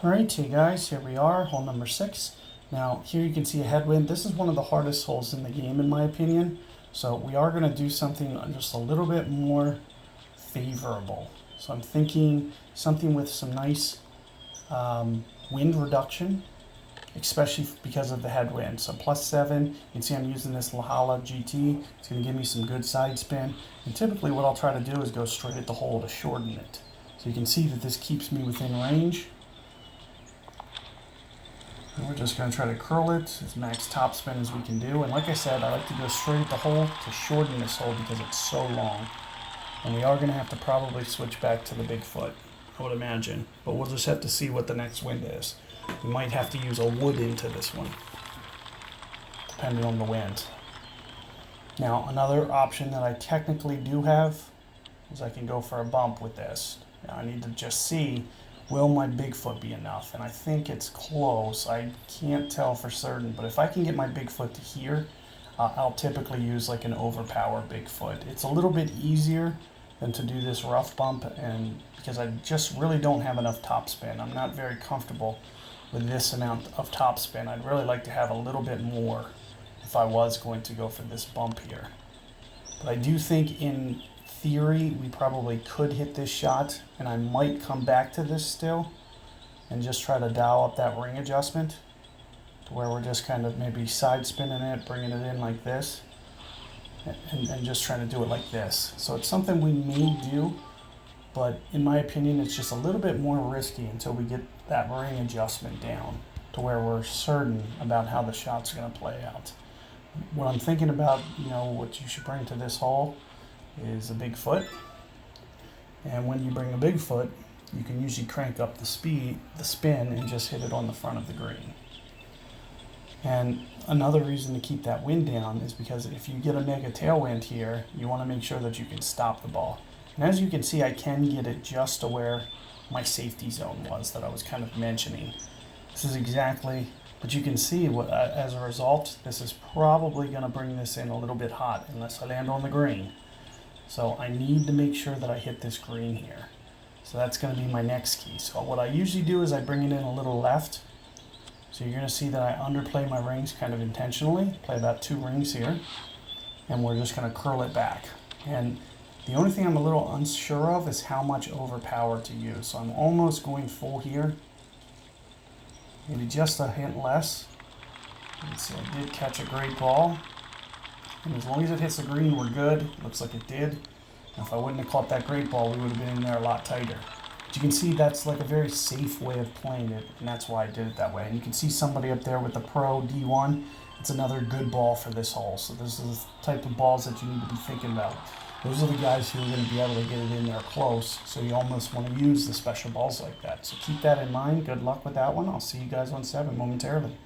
Alright, hey guys, here we are, hole number 6. Now, here you can see a headwind. This is one of the hardest holes in the game, in my opinion. So we are going to do something just a little bit more favorable. So I'm thinking something with some nice wind reduction, especially because of the headwind. So +7, you can see I'm using this Lahala GT. It's going to give me some good side spin. And typically what I'll try to do is go straight at the hole to shorten it. So you can see that this keeps me within range. And we're just going to try to curl it as max topspin as we can do. And like I said, I like to go straight at the hole to shorten this hole because it's so long. And we are going to have to probably switch back to the big foot, I would imagine. But we'll just have to see what the next wind is. We might have to use a wood into this one, depending on the wind. Now, another option that I technically do have is I can go for a bump with this. Now, I need to just see, will my big foot be enough? And I think it's close. I can't tell for certain, but if I can get my big foot to here, I'll typically use like an overpower big foot. It's a little bit easier than to do this rough bump, and because I just really don't have enough topspin. I'm not very comfortable with this amount of topspin. I'd really like to have a little bit more if I was going to go for this bump here. But I do think in theory we probably could hit this shot, and I might come back to this still and just try to dial up that ring adjustment to where we're just kind of maybe side spinning it, bringing it in like this, and just trying to do it like this. So it's something we may do, but in my opinion it's just a little bit more risky until we get that ring adjustment down to where we're certain about how the shot's going to play out. What I'm thinking about, what you should bring to this hole is a big foot. And when you bring a big foot, you can usually crank up the spin, and just hit it on the front of the green. And another reason to keep that wind down is because if you get a mega tailwind here, you want to make sure that you can stop the ball. And as you can see, I can get it just to where my safety zone was that I was kind of mentioning. This is exactly, but you can see what, as a result, this is probably going to bring this in a little bit hot unless I land on the green. So I need to make sure that I hit this green here. So that's going to be my next key. So what I usually do is I bring it in a little left. So you're going to see that I underplay my rings kind of intentionally. Play about 2 rings here. And we're just going to curl it back. And the only thing I'm a little unsure of is how much overpower to use. So I'm almost going full here. Maybe just a hint less. You can see I did catch a great ball. And as long as it hits the green, we're good. Looks like it did. Now, if I wouldn't have caught that great ball, we would have been in there a lot tighter. But you can see that's like a very safe way of playing it, and that's why I did it that way. And you can see somebody up there with the Pro D1. It's another good ball for this hole. So this is the type of balls that you need to be thinking about. Those are the guys who are going to be able to get it in there close. So you almost want to use the special balls like that. So keep that in mind. Good luck with that one. I'll see you guys on 7 momentarily.